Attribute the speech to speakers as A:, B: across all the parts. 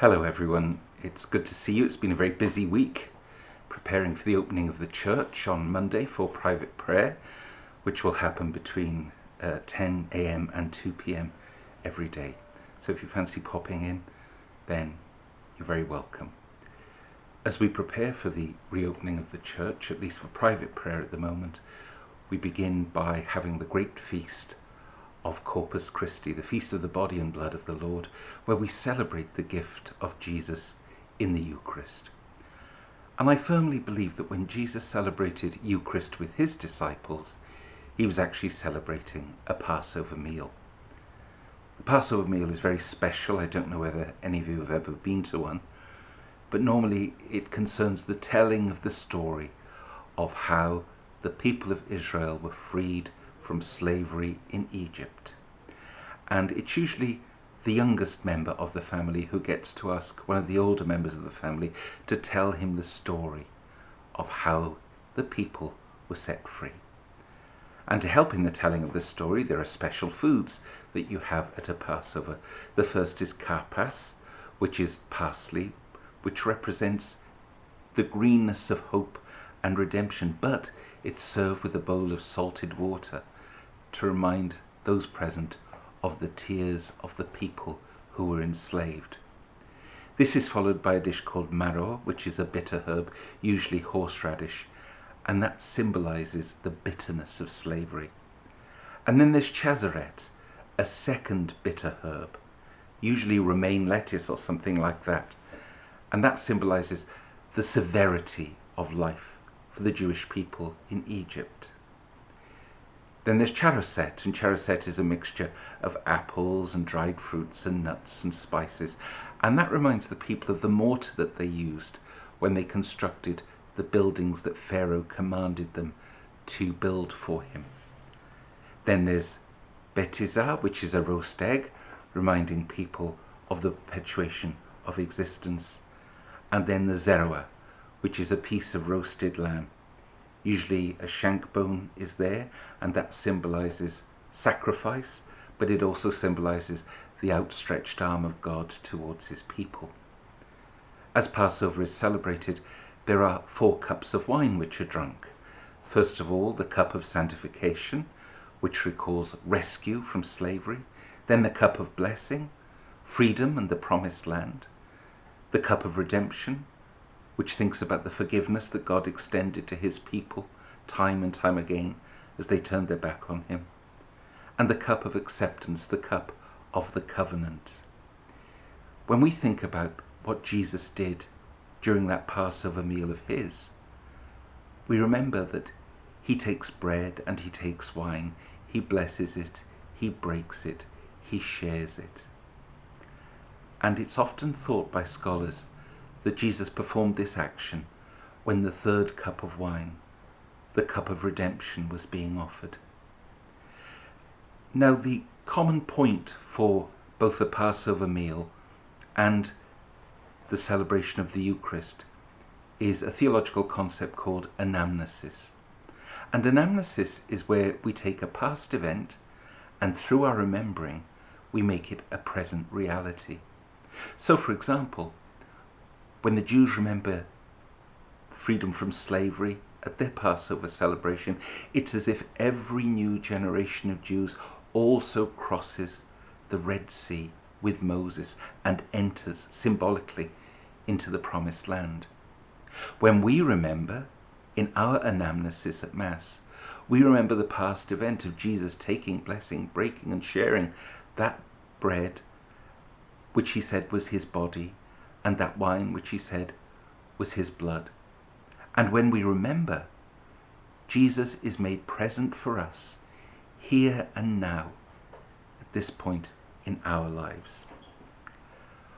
A: Hello everyone, it's good to see you. It's been a very busy week preparing for the opening of the church on Monday for private prayer, which will happen between 10 a.m. and 2 p.m. every day. So if you fancy popping in, then you're very welcome. As we prepare for the reopening of the church, at least for private prayer at the moment, we begin by having the great feast of Corpus Christi, the feast of the body and blood of the Lord, where we celebrate the gift of Jesus in the Eucharist. And I firmly believe that when Jesus celebrated Eucharist with his disciples, he was actually celebrating a Passover meal. The Passover meal is very special. I don't know whether any of you have ever been to one, but normally it concerns the telling of the story of how the people of Israel were freed from slavery in Egypt. And it's usually the youngest member of the family who gets to ask one of the older members of the family to tell him the story of how the people were set free. And to help in the telling of the story, there are special foods that you have at a Passover. The first is karpas, which is parsley, which represents the greenness of hope and redemption, but it's served with a bowl of salted water to remind those present of the tears of the people who were enslaved. This is followed by a dish called maror, which is a bitter herb, usually horseradish, and that symbolizes the bitterness of slavery. And then there's chazaret, a second bitter herb, usually romaine lettuce or something like that, and that symbolizes the severity of life for the Jewish people in Egypt. Then there's charoset, and charoset is a mixture of apples and dried fruits and nuts and spices, and that reminds the people of the mortar that they used when they constructed the buildings that Pharaoh commanded them to build for him. Then there's betizah, which is a roast egg, reminding people of the perpetuation of existence. And then the zerua, which is a piece of roasted lamb. Usually a shank bone is there, and that symbolizes sacrifice, but it also symbolizes the outstretched arm of God towards his people. As Passover is celebrated, there are 4 cups of wine which are drunk. First of all, the cup of sanctification, which recalls rescue from slavery. Then the cup of blessing, freedom and the promised land. The cup of redemption, which thinks about the forgiveness that God extended to his people time and time again as they turned their back on him. And the cup of acceptance, the cup of the covenant. When we think about what Jesus did during that Passover meal of his, we remember that he takes bread and he takes wine, he blesses it, he breaks it, he shares it. And it's often thought by scholars that Jesus performed this action when the 3rd cup of wine, the cup of redemption, was being offered. Now, the common point for both the Passover meal and the celebration of the Eucharist is a theological concept called anamnesis. And anamnesis is where we take a past event and through our remembering, we make it a present reality. So, for example, when the Jews remember freedom from slavery at their Passover celebration, it's as if every new generation of Jews also crosses the Red Sea with Moses and enters symbolically into the promised land. When we remember in our anamnesis at Mass, we remember the past event of Jesus taking, blessing, breaking and sharing that bread which he said was his body, and that wine which he said was his blood. And when we remember, Jesus is made present for us here and now at this point in our lives.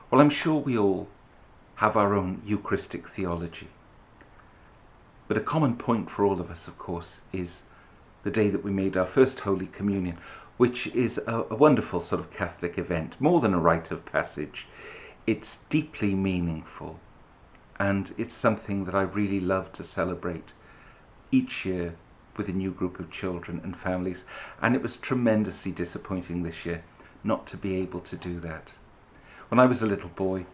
A: Well, I'm sure we all have our own Eucharistic theology, but a common point for all of us, of course, is the day that we made our first Holy Communion, which is a wonderful sort of Catholic event, more than a rite of passage. It's deeply meaningful, and it's something that I really love to celebrate each year with a new group of children and families, and it was tremendously disappointing this year not to be able to do that. When I was a little boy,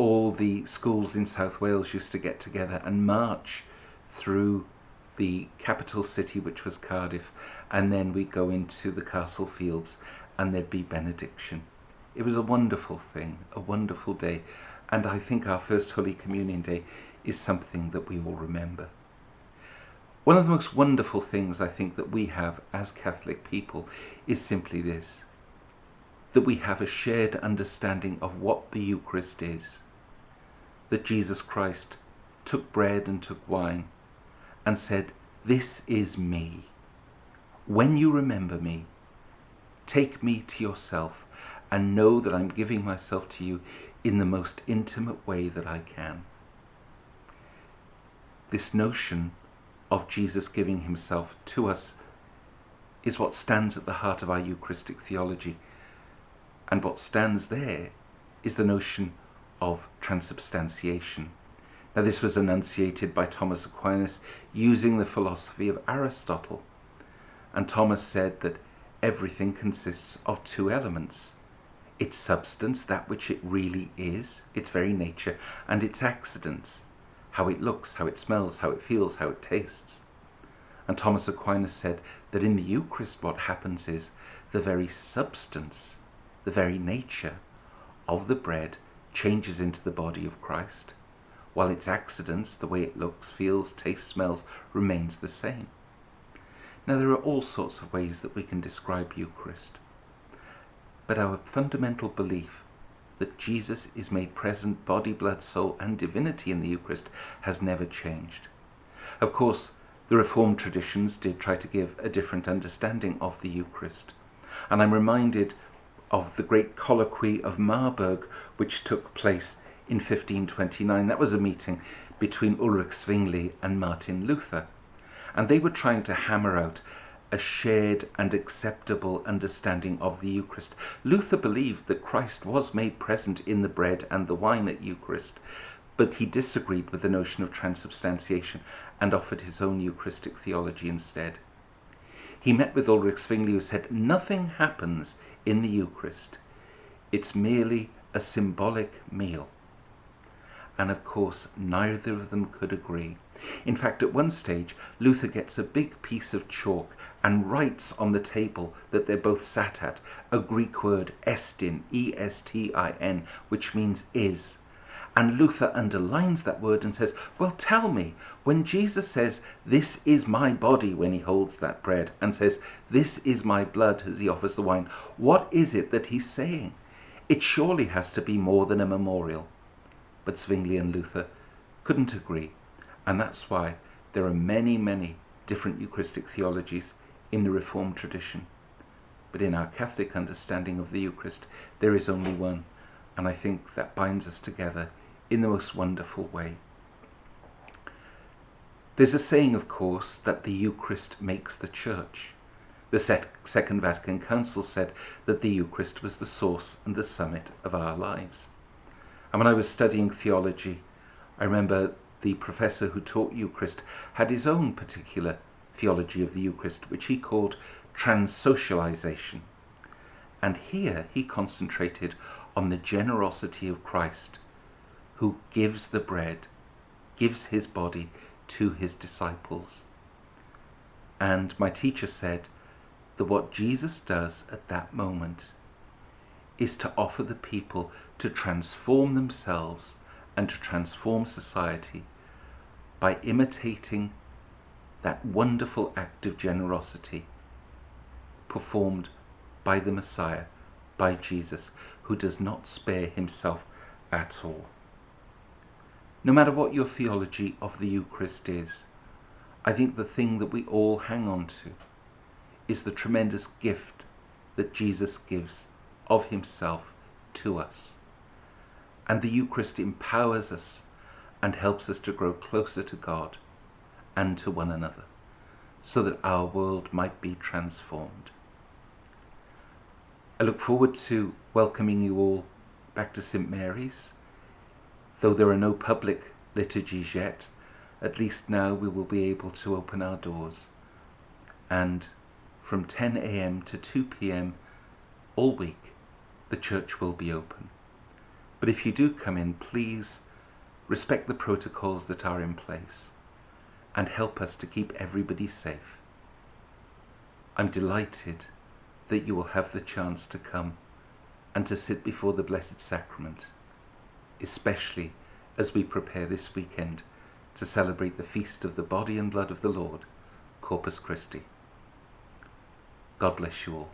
A: all the schools in South Wales used to get together and march through the capital city, which was Cardiff, and then we'd go into the castle fields and there'd be benediction. It was a wonderful thing, a wonderful day, and I think our first Holy Communion Day is something that we all remember. One of the most wonderful things I think that we have as Catholic people is simply this, that we have a shared understanding of what the Eucharist is, that Jesus Christ took bread and took wine and said, "This is me. When you remember me, take me to yourself and know that I'm giving myself to you in the most intimate way that I can." This notion of Jesus giving himself to us is what stands at the heart of our Eucharistic theology. And what stands there is the notion of transubstantiation. Now, this was enunciated by Thomas Aquinas using the philosophy of Aristotle. And Thomas said that everything consists of two elements: its substance, that which it really is, its very nature, and its accidents, how it looks, how it smells, how it feels, how it tastes. And Thomas Aquinas said that in the Eucharist what happens is the very substance, the very nature of the bread changes into the body of Christ, while its accidents, the way it looks, feels, tastes, smells, remains the same. Now, there are all sorts of ways that we can describe Eucharist, but our fundamental belief that Jesus is made present, body, blood, soul, and divinity in the Eucharist has never changed. Of course, the Reformed traditions did try to give a different understanding of the Eucharist, and I'm reminded of the great colloquy of Marburg, which took place in 1529. That was a meeting between Ulrich Zwingli and Martin Luther, and they were trying to hammer out a shared and acceptable understanding of the Eucharist. Luther believed that Christ was made present in the bread and the wine at Eucharist, but he disagreed with the notion of transubstantiation and offered his own Eucharistic theology instead. He met with Ulrich Zwingli, who said, "Nothing happens in the Eucharist. It's merely a symbolic meal." And of course, neither of them could agree. In fact, at one stage, Luther gets a big piece of chalk and writes on the table that they're both sat at a Greek word, estin, E-S-T-I-N, which means is. And Luther underlines that word and says, "Well, tell me, when Jesus says, 'This is my body,' when he holds that bread, and says, 'This is my blood,' as he offers the wine, what is it that he's saying? It surely has to be more than a memorial." But Zwingli and Luther couldn't agree, and that's why there are many, many different Eucharistic theologies in the Reformed tradition. But in our Catholic understanding of the Eucharist, there is only one, and I think that binds us together in the most wonderful way. There's a saying, of course, that the Eucharist makes the Church. The Second Vatican Council said that the Eucharist was the source and the summit of our lives. And when I was studying theology, I remember the professor who taught Eucharist had his own particular theology of the Eucharist, which he called transsocialization. And here he concentrated on the generosity of Christ, who gives the bread, gives his body to his disciples. And my teacher said that what Jesus does at that moment is to offer the people to transform themselves and to transform society by imitating that wonderful act of generosity performed by the Messiah, by Jesus, who does not spare himself at all. No matter what your theology of the Eucharist is, I think the thing that we all hang on to is the tremendous gift that Jesus gives of himself to us. And the Eucharist empowers us and helps us to grow closer to God and to one another, so that our world might be transformed. I look forward to welcoming you all back to St. Mary's. Though there are no public liturgies yet, at least now we will be able to open our doors. And from 10 a.m. to 2 p.m. all week, the church will be open. But if you do come in, please respect the protocols that are in place and help us to keep everybody safe. I'm delighted that you will have the chance to come and to sit before the Blessed Sacrament, especially as we prepare this weekend to celebrate the feast of the body and blood of the Lord, Corpus Christi. God bless you all.